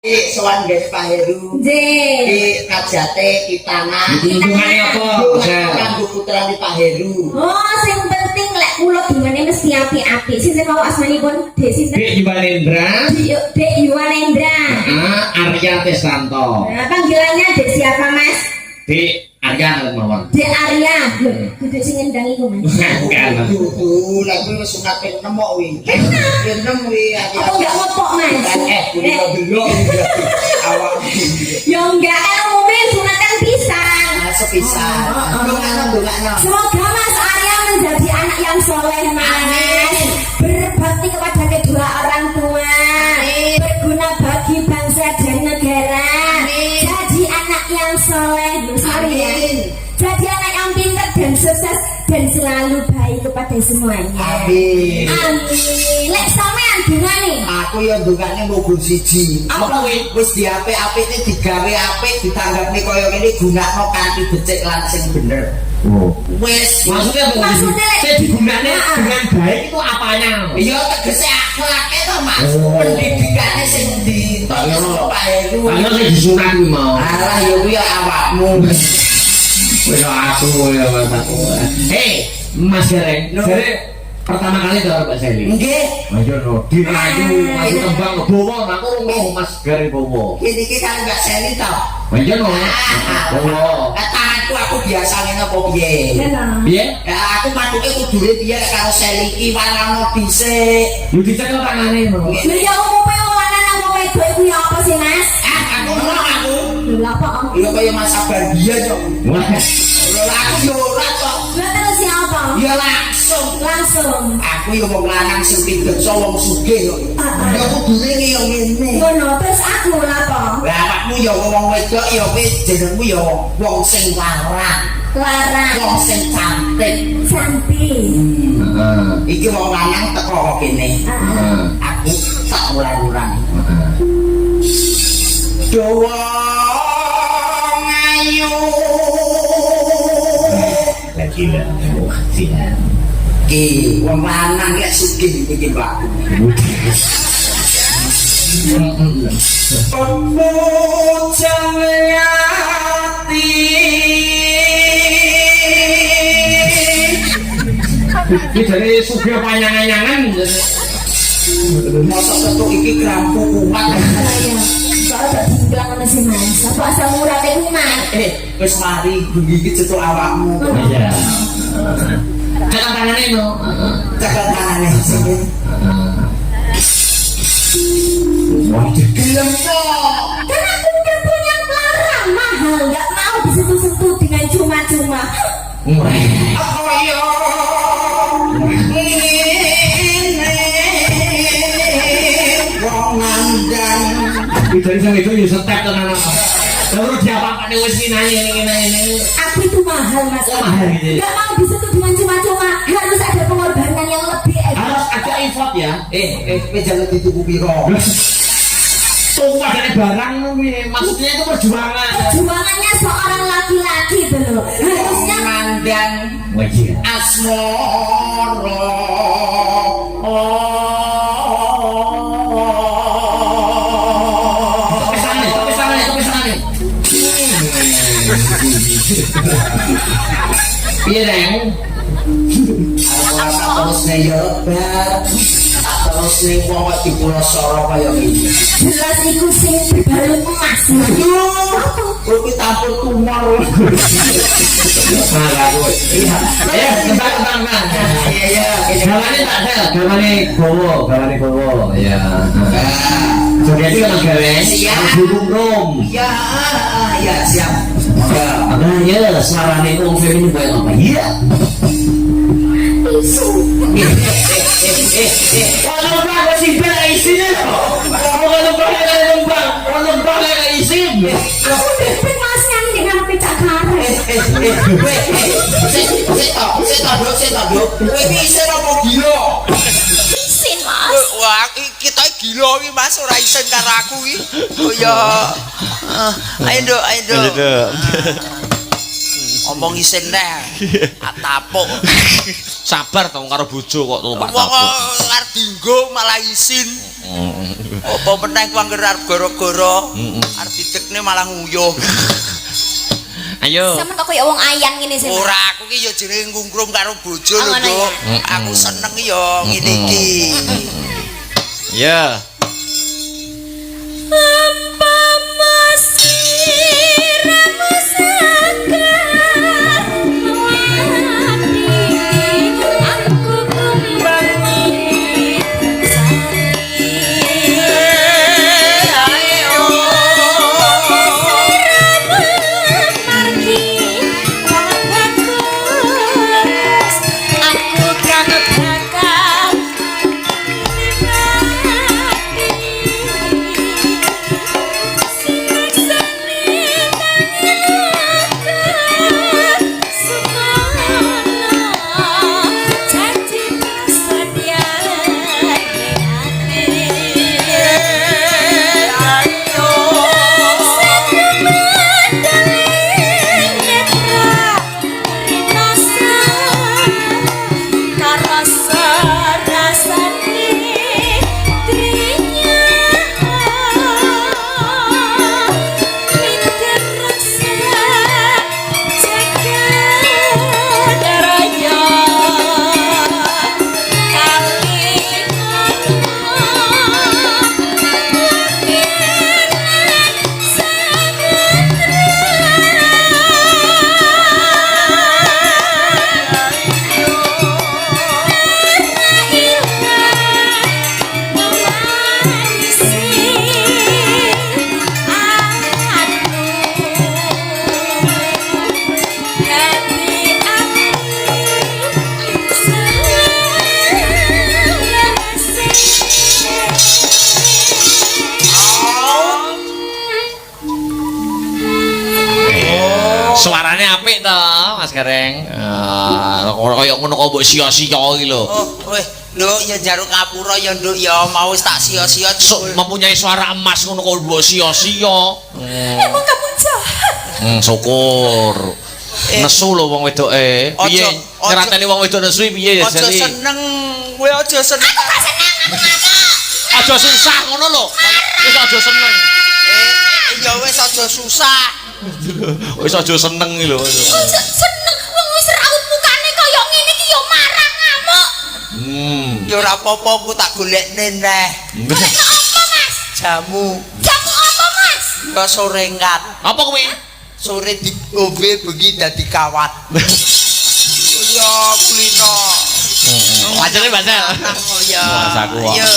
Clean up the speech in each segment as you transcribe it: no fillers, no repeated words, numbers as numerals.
Sowan guys Pak Heru. Nggih. Kajate kitana. Hubungane apa? Kanggo putrane Pak Heru. Oh, sing penting lek kula dungane mesti apik-apik. Sing mau asmanipun Desi Dek Yuwanendra. Dek Yuwanendra. Arya Tesanto. Nah, panggilannya Dek siapa, Mas? Dek Arya mawon. Dek Arya. Kudu sing ngendang iku, Mas. Bukan. Dudu, lha kuwi wis sunat ping 6 kok kuwi. Ping 6 kuwi Apa enggak ngopok, Mas? kuwi delok awak. Ya enggak kan umumnya sunatan pisang. Sepisan. Dongakno. Semoga Mas Arya menjadi anak yang soleh, Mas. Berbakti kepada kedua orang tua. Berguna bagi bangsa dan negara. Jadi anak yang soleh, Mas Arya. Jadi anak yang pintar dan sukses dan selalu baik kepada semuanya. Amin. Amin. Lek sampean dungane. Aku ya ndongakne mobil siji. Apa kuwi? Wis diapik-apikne digawe apik ditanggapne kaya ngene gunakno kanthi becik lan sing bener. Oh. Wis Maksudnya apa? Maksudnya saya digunaknya dengan baik itu apanya? ya tegese akhlake to Mas. Oh. Pendidikane sing ndi? Pak Heru. Karena saya disunat kuwi mau. Alah ya kuwi awakmu. Wis aku ya Mas aku. Hei, Mas Gereng. Gereng pertama kali karo Mbak Seli. Nggih. Ayo no, dirayu, maju tembang bowo, aku rungoh Mas Gereng bowo. Iki kan Mbak Seli to. Ayo no. Bowo. Tanganku aku biasane napa piye? Piye? Ya aku matuke kudune piye karo Seli iki warana dhisik. Lu dicek lo tangane no. Lha ya umume wong lanang nang wong wedok iku ya apa sih, Mas? Aku aku. Lha apa? Ya kaya Mas Sabar dia cok. Wah. Lha aku yo ora kok. Lha terus siapa? Ya langsung. Aku yo wong lanang sing pindhasa wong sugih kok. Ya kudune yo ngene. Ngono, terus aku lha apa? Lah awakmu ya wong wedok ya kowe jenengmu ya wong sing larang. Wong sing cantik. Iki wong lanang teko kok kene. Aku tak ulang-ulang. Dawa ngayu. Lagi lah. Ki wong lanang lek sugih iki Pak. Pemujang ati Iki dari sugih panyangan-nyangan. masa tetuk iki krampu kumat. Soalnya bilang ngono sih, Mas. Apa asal murah teh kumat? Wis mari bengi iki cetuk awakmu. Iya. Cekan tangane no. Cekel tangane sing. Gelem kok. Kan aku perempuan yang larang, mahal, nggak mau disentuh-sentuh dengan cuma-cuma. Apa yo? Wong ngandang. Iki dari sang itu yo step tenan. Terus diapa-apane wis ngene. Aku itu mahal, Mas. Mahal gitu. Nggak mau disentuh dengan cuma-cuma. Harus ada pengorbanan yang lebih. Harus ada effort ya. Kowe jangan dituku piro. Tunggu ada barang maksudnya itu perjuangan. Perjuangannya seorang laki-laki itu loh. Harusnya Ngandang Wajib. asmara. Piye Reng? Aku terus nih yo bar. Terus nih wong di Pulau Soro kaya iki. jelas iku sing berbalung emas. Kowe tampil tumor. Iya, tentang. Iya. Gawane tak sel, gawane bowo. Ya. Jadi kan gawe burung rom. Iya, siap. Nah, ya sarane wong feminin bae apa? Iya. Kalau bang sih bela isinya, kalau bang isim. Aku depet Mas yang dengan pecah karet. Saya tahu. Kowe bisa apa gila? Isin Mas. Wah, kita gila iki Mas ora isen karo aku iki. Oh ya. Ayo, Dok. Omong isen dah. Atapuk. Sabar to karo bojo kok numpak Wong tabuk. arep dinggo malah isin. Apa meneh ku anggere arep gara-gara arep didekne malah nguyuh. Ayo. Sampeyan kok koyo wong ayang ngene sih. Ora aku ki ya jenenge ngungkrum karo bojo lho, ngono Nduk. ya? Aku seneng ya ngene iki. Ya. Suarane apik to, Mas Gareng. Kaya ngono kok mbok sia-sia iki lho. Oh, weh, Nduk ya jaruk ngapura ya Nduk ya mau wis tak sia-sia. Mempunyai suara emas ngono kok mbok sia-sia. Emang kamu jahat. Syukur. Nesu lho wong wedoke. Piye? Nyerateni wong wedok nesu piye ya Aja jadi? seneng, kowe aja seneng. Aja susah ngono lho. Wis aja seneng. Ya wis aja susah. Wis aja seneng iki lho. Aja seneng wong wis raut mukane kaya ngene iki ya marang ngamuk. Ya ora apa-apa ku tak golekne neh. Golekno apa, Mas? Jamu. Jamu apa, Mas? Ya sorengat. Apa kuwi? Sore diombe bengi dadi kawat. Ya kulino. Wajane Basel. Oh ya. Masaku kok. Ya.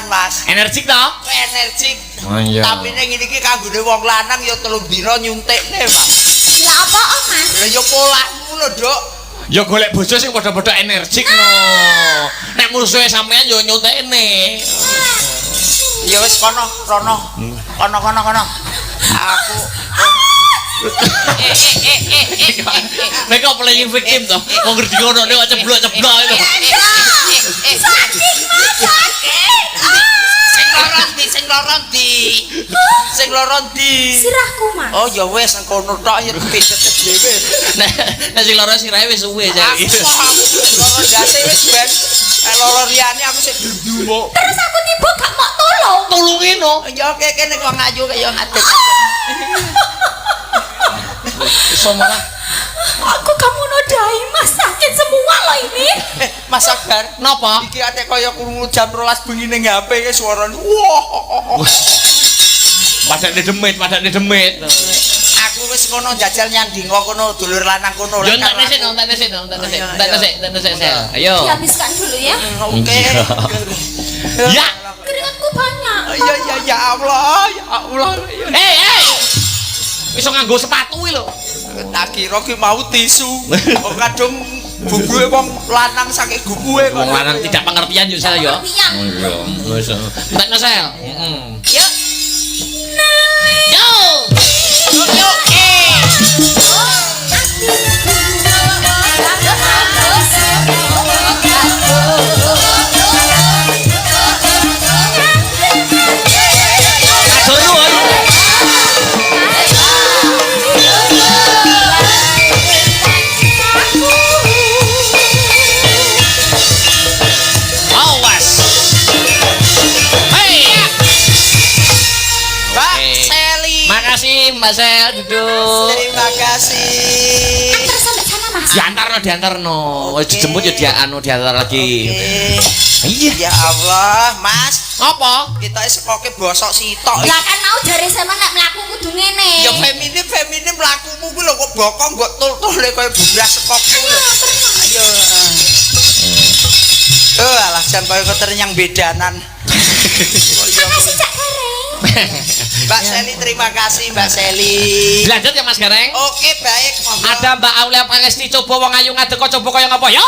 Mas. Energik toh? Energik. Oh iya. Tapi ning ngene iki kanggone wong lanang ya 3 dina nyuntikne, Mas. Lah apa Mas? Lah ya polahmu lho, Dok. Ya golek bojo sing padha-padha energik no. Nek musuhe sampean yo nyuntekne. Ya wis kono, rono. Kono. Aku Nek kok playing victim toh. Wong ngerti ngono nek ceblok-ceblok itu. Sakit Mas, sakit. sing loron di Sirahku Mas. Oh ya wis kono tok ya pijet dhewe. Nek sing lara sirahe wis suwe saiki. Loron dase wis ben loro liyane aku sik ndumuk. Terus aku tiba gak mau tolong. Tulungi no. Ya kene wong ayu kaya ngadeg. Iso malah. Aku kamu nodai Mas, sakit semua loh ini. Mas Sabar, Napa? iki ate kaya krungu jam 12 bengi ning HP ke suarane. Wah. Padane demit. Aku wis kono jajal nyandinga kono dulur lanang kono. Yo tak nesek. Ayo. Dihabiskan dulu ya. Oke. Ya. Keringatku banyak. Ya Allah. Hei. Iso nganggo sepatu iki lho. Tak kira ki mau tisu. Kok kadung bubuhe wong lanang saking gubuhe kok. Wong lanang tidak pengertian yo saya yo. Pengertian. Iya. Wis. Entek nosel. Heeh. Yuk. Yo. Awas. Hei. Mbak Oke. Seli. Makasih Mbak Sel duduk. Terima kasih. Antar sampai sana Mas. Diantarno. Wis dijemput ya diantar lagi. Oke. Iya. Ya Allah, Mas. Apa? Kita sekoke bosok sitok. Lah kan mau jare sama nek mlaku kudu ngene. Ya feminim mlakumu ku lho kok bokong mbok tul-tule kaya bubras sekokku lho. Ayo. Alah jan kaya keterenyang bedanan. Makasih Cak Gareng. Mbak Seli terima kasih Mbak Seli. Lanjut ya Mas Gareng. Oke baik monggo. Ada Mbak Aulia Pangesti coba wong ayu ngadeg kok coba kaya ngapa? Yo.